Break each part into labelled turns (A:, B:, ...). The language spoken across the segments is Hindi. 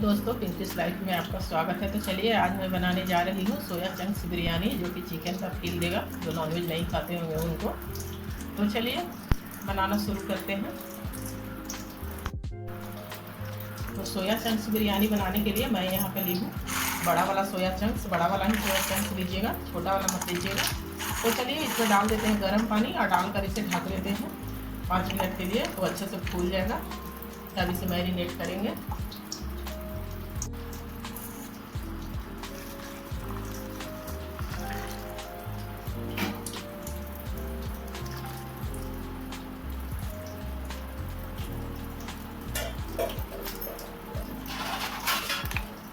A: दोस्तों, पिंकिस लाइफ में आपका स्वागत है। तो चलिए आज मैं बनाने जा रही हूँ सोया चंक्स बिरयानी, जो कि चिकन का फील देगा। जो नॉनवेज नहीं खाते होंगे उनको। तो चलिए बनाना शुरू करते हैं। तो सोया चंक्स बिरयानी बनाने के लिए मैं यहाँ पे ली हूँ बड़ा वाला सोया चंक्स। बड़ा वाला ही सोया चंक्स लीजिएगा, छोटा वाला मत लीजिएगा। तो चलिए इसमें डाल देते हैं गर्म पानी और डालकर इसे ढक लेते हैं 5 मिनट के लिए। तो अच्छे से फूल जाएगा, तब इसे मैरिनेट करेंगे।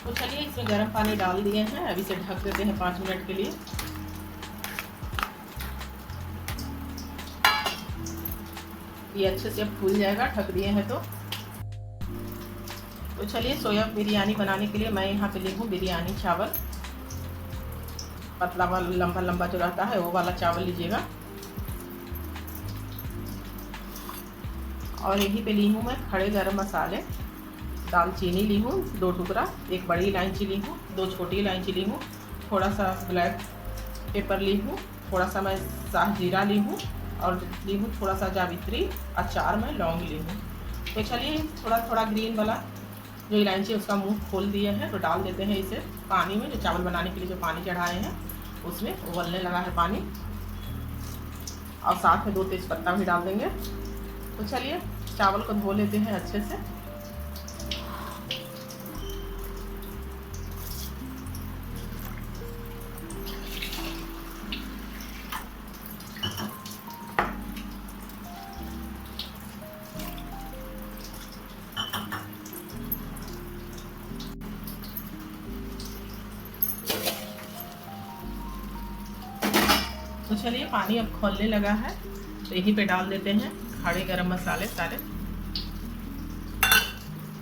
A: तो चलिए इसमें गर्म पानी डाल दिए हैं, अब इसे ढक देते हैं 5 मिनट के लिए। ये अच्छे से अब फूल जाएगा, ढक दिए हैं। तो चलिए सोया बिरयानी बनाने के लिए मैं यहाँ पे ली हूँ बिरयानी चावल। पतला वाला लंबा लंबा जो रहता है वो वाला चावल लीजिएगा। और यहीं पे ली हूँ मैं खड़े गरम मसाले। दालचीनी ली हूँ 2 टुकड़ा, 1 बड़ी इलायची ली हूँ, 2 छोटी इलायची ली हूँ, थोड़ा सा ब्लैक पेपर ली हूँ, थोड़ा सा मैं शाह जीरा ली हूँ और ली हूँ थोड़ा सा जावित्री और 4 मैं लौंग ली हूँ। तो चलिए थोड़ा थोड़ा ग्रीन वाला जो इलायची उसका मुंह खोल दिए हैं, तो डाल देते हैं इसे पानी में। जो चावल बनाने के लिए जो पानी चढ़ाए हैं उसमें उबलने लगा है पानी, और साथ में 2 तेज़पत्ता भी डाल देंगे। तो चलिए चावल को धो लेते हैं अच्छे से। तो चलिए पानी अब खौलने लगा है, तो यहीं पे डाल देते हैं खड़े गरम मसाले सारे।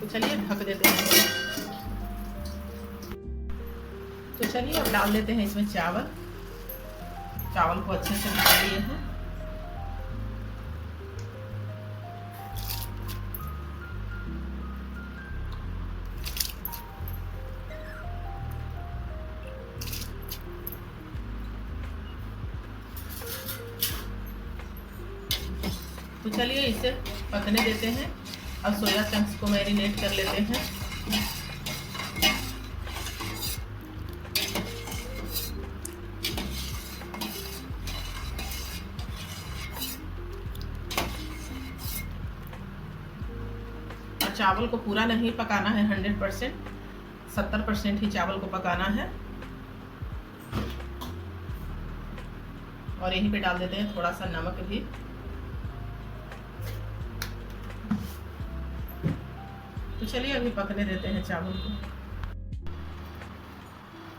A: तो चलिए ढक देते हैं। तो चलिए अब डाल देते हैं इसमें चावल। चावल को अच्छे से डाल दिए हैं। तो चलिए इसे पकने देते हैं। अब सोया चंक्स को मैरिनेट कर लेते हैं। और चावल को पूरा नहीं पकाना है 100%, 70% ही चावल को पकाना है। और यहीं पे डाल देते हैं थोड़ा सा नमक भी। तो चलिए अभी पकने देते हैं चावल को।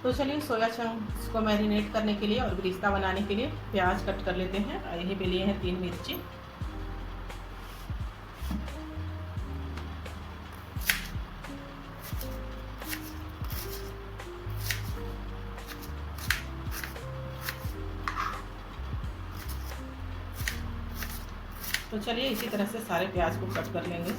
A: तो चलिए सोया चंक्स को मैरिनेट करने के लिए और ब्रिस्ता बनाने के लिए प्याज कट कर लेते हैं। और यहीं पे लिए हैं 3 मिर्ची। तो चलिए इसी तरह से सारे प्याज को कट कर लेंगे।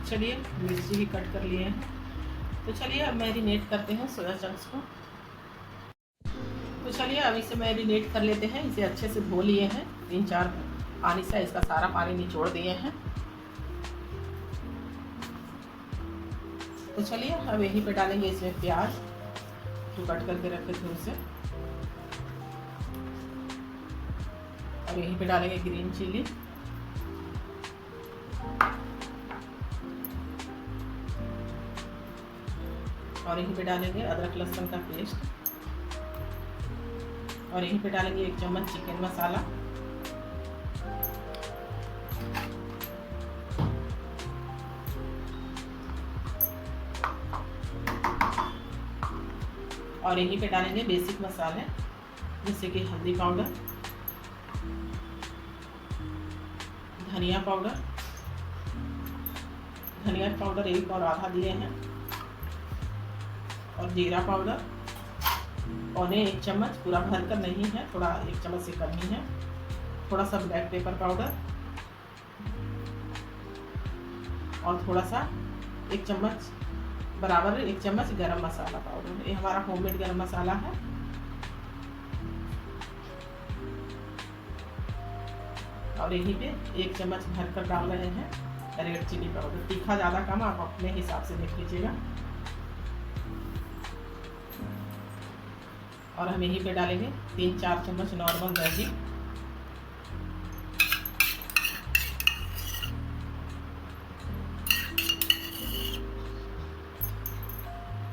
A: चलिए मिर्ची भी कट कर लिए हैं। तो चलिए अब मैरिनेट करते हैं सोया चंक्स को। तो चलिए अब इसे मैरिनेट कर लेते हैं। इसे अच्छे से धो लिए हैं 3-4 पानी से, इसका सारा पानी निचोड़ दिए हैं। तो चलिए अब यहीं पे डालेंगे इसमें प्याज जो कट करके रखे थे उसे, और यहीं पे डालेंगे ग्रीन चिली, और यहीं पे डालेंगे अदरक लहसुन का पेस्ट, और यहीं पे डालेंगे 1 चम्मच चिकन मसाला, और यहीं पे डालेंगे बेसिक मसाले जैसे कि हल्दी पाउडर, धनिया पाउडर, धनिया पाउडर 1 और आधा दिए हैं, और जीरा पाउडर 1 चम्मच, पूरा भर कर नहीं है, थोड़ा 1 चम्मच से कम ही है। थोड़ा सा ब्लैक पेपर पाउडर और थोड़ा सा 1 चम्मच बराबर 1 चम्मच गरम मसाला पाउडर। ये हमारा होममेड गरम मसाला है। और यहीं पे 1 चम्मच भर कर डाल रहे हैं रेड चिली पाउडर। तीखा ज़्यादा कम आप अपने हिसाब से देख लीजिएगा। और हम यहीं पे डालेंगे 3-4 चम्मच नॉर्मल दही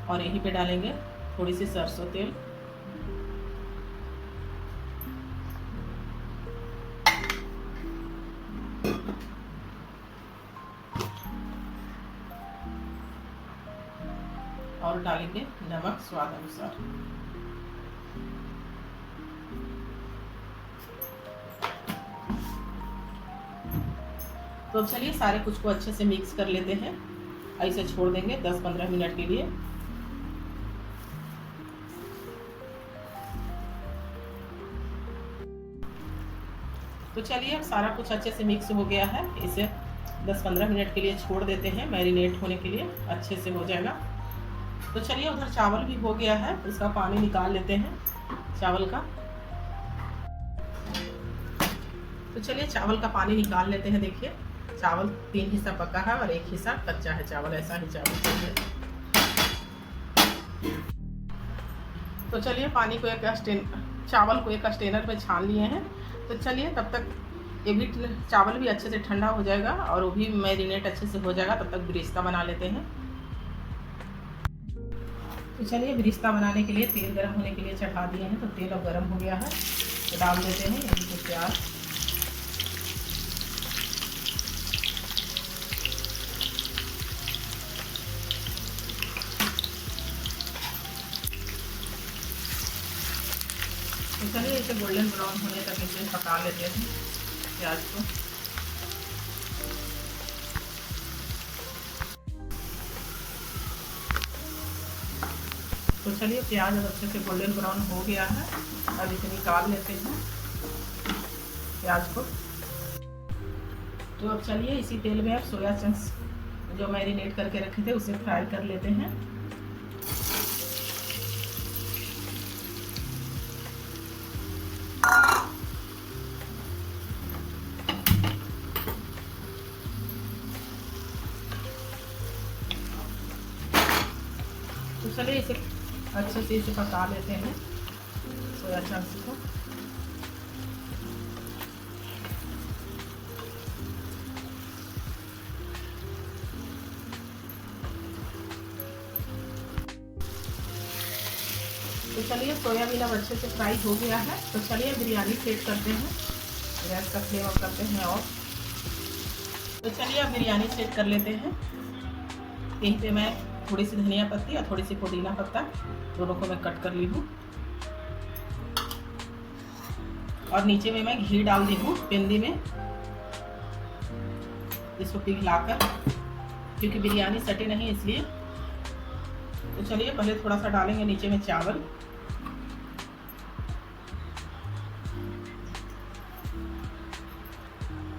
A: और यहीं पे डालेंगे थोड़ी सी सरसों तेल और डालेंगे नमक स्वाद अनुसार। तो चलिए सारे कुछ को अच्छे से मिक्स कर लेते हैं। ऐसे छोड़ देंगे 10-15 मिनट के लिए। तो चलिए अब सारा कुछ अच्छे से मिक्स हो गया है। इसे 10-15 मिनट के लिए छोड़ देते हैं मैरिनेट होने के लिए, अच्छे से हो जाएगा। तो चलिए उधर चावल भी हो गया है, उसका पानी निकाल लेते हैं चावल का। तो चलिए चावल का पानी निकाल लेते हैं। देखिए चावल 3 हिस्सा पका है और 1 हिस्सा कच्चा है चावल, ऐसा ही चावल चाहिए। तो चलिए पानी को चावल को एक स्टेनर में छान लिए हैं। तो चलिए तब तक ये भी चावल भी अच्छे से ठंडा हो जाएगा और वो भी मैरिनेट अच्छे से हो जाएगा। तब तक बिरिस्ता बना लेते हैं। तो चलिए बिरिस्ता बनाने के लिए तेल गर्म होने के लिए चढ़ा दिए हैं। तो तेल अब गर्म हो गया है, तो डाल देते हैं यही तो प्याज, तो चलिए इसे गोल्डन ब्राउन होने तक इसे पका लेते हैं प्याज को। तो चलिए प्याज अब अच्छे से गोल्डन ब्राउन हो गया है। अब इसे निकाल लेते हैं प्याज को। तो अब चलिए इसी तेल में अब सोया चंक्स जो मैरिनेट करके रखे थे उसे फ्राई कर लेते हैं। तो चलिए इसे अच्छे से इसे पका लेते हैं सोया चंक्स को। तो चलिए सोयाबीन अब अच्छे से फ्राई हो गया है। तो चलिए बिरयानी सेट करते हैं, गैस का फ्लेम अप करते हैं। और तो चलिए अब बिरयानी सेट कर लेते हैं। यहीं पे मैं थोड़ी सी धनिया पत्ती और थोड़ी सी पुदीना पत्ता दोनों को मैं कट कर ली हूँ। और नीचे में मैं घी डाल दी हूँ पेंदी में, इसको पिघलाकर, क्योंकि बिरयानी सटे नहीं इसलिए। तो चलिए पहले थोड़ा सा डालेंगे नीचे में चावल,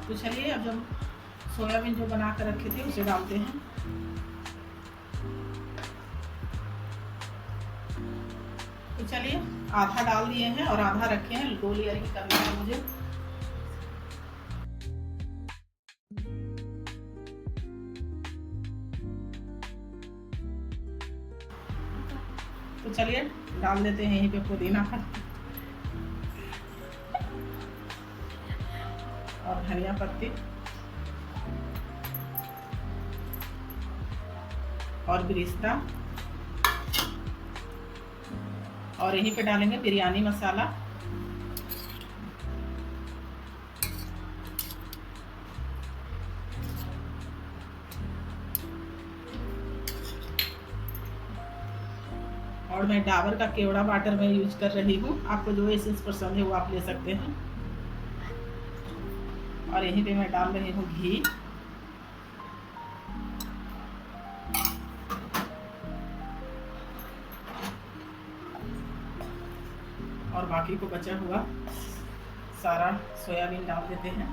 A: तो चलिए अब जब सोयाबीन जो बना कर रखे थे उसे डालते हैं। तो चलिए आधा डाल दिए हैं और आधा रखे हैं, 2 लेयर की करना है मुझे। तो चलिए डाल देते हैं यहीं पे पुदीना और धनिया पत्ती और बिरिस्ता, और यहीं पे डालेंगे बिरयानी मसाला और मैं डाबर का केवड़ा वाटर में यूज कर रही हूँ। आपको जो एसेंस पसंद है वो आप ले सकते हैं। और यहीं पे मैं डाल रही हूँ घी, और बाकी को बचा हुआ सारा सोयाबीन डाल देते हैं।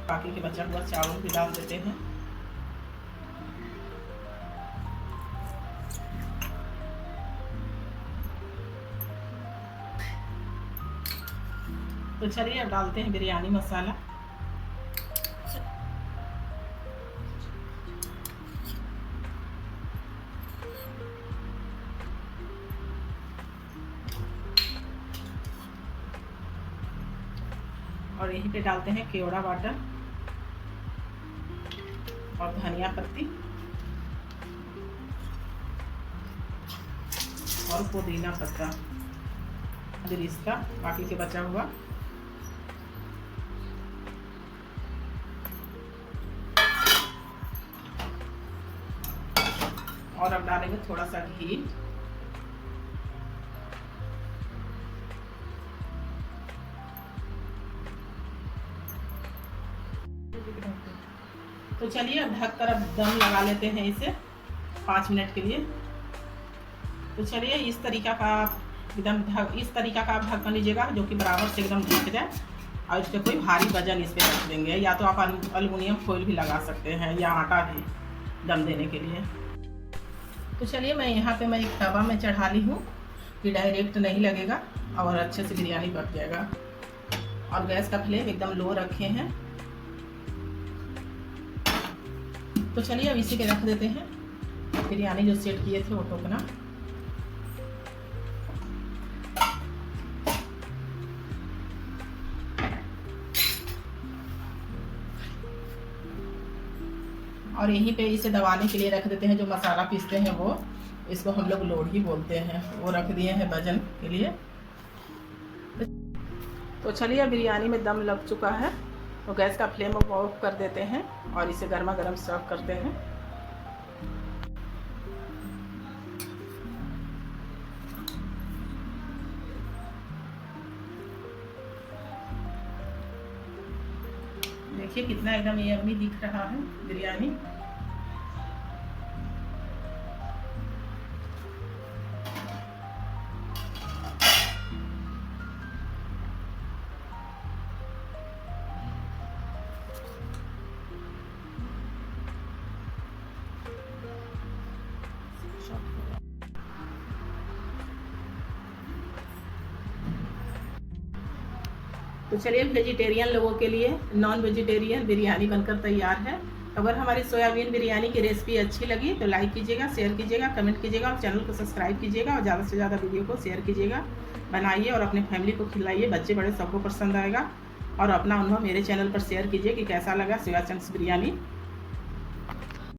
A: बाकी के बचा हुआ चावल भी डाल देते हैं। तो चलिए अब डालते हैं बिरयानी मसाला। और यहीं पे डालते हैं केवड़ा वाटर और धनिया पत्ती और पुदीना पत्ता बिरिस्ता, बाकी के बचा हुआ। और अब डालेंगे थोड़ा सा घी। तो चलिए अब ढक कर अब दम लगा लेते हैं इसे 5 मिनट के लिए। तो चलिए इस तरीका का इस तरीका का आप ढक्कन लीजिएगा जो कि बराबर से एकदम ढक जाए, और इस पर कोई भारी वजन इस पर रख देंगे, या तो आप एल्युमिनियम फॉइल भी लगा सकते हैं या आटा भी दम देने के लिए। तो चलिए मैं यहाँ पे एक तवा में चढ़ा ली हूँ कि डायरेक्ट नहीं लगेगा और अच्छे से बिरयानी पक जाएगा। और गैस का फ्लेम एकदम लो रखे हैं। तो चलिए अब इसी के रख देते हैं बिरयानी जो सेट किए थे वो टोकना। और यहीं पे इसे दबाने के लिए रख देते हैं जो मसाला पीसते हैं वो, इसको हम लोग लोढ़ी बोलते हैं, वो रख दिए हैं वजन के लिए। तो चलिए बिरयानी में दम लग चुका है, तो गैस का फ्लेम ऑफ कर देते हैं और इसे गर्मा गर्म सर्व करते हैं। देखिए कितना एकदम यम्मी दिख रहा है बिरयानी। तो चलिए वेजिटेरियन लोगों के लिए नॉन वेजिटेरियन बिरयानी बनकर तैयार है। अगर हमारी सोयाबीन बिरयानी की रेसिपी अच्छी लगी तो लाइक कीजिएगा, शेयर कीजिएगा, कमेंट कीजिएगा और चैनल को सब्सक्राइब कीजिएगा और ज़्यादा से ज़्यादा वीडियो को शेयर कीजिएगा। बनाइए और अपने फैमिली को खिलाइए, बच्चे बड़े सबको पसंद आएगा। और अपना अनुभव मेरे चैनल पर शेयर कीजिए कि कैसा लगा सोया चंक्स बिरयानी।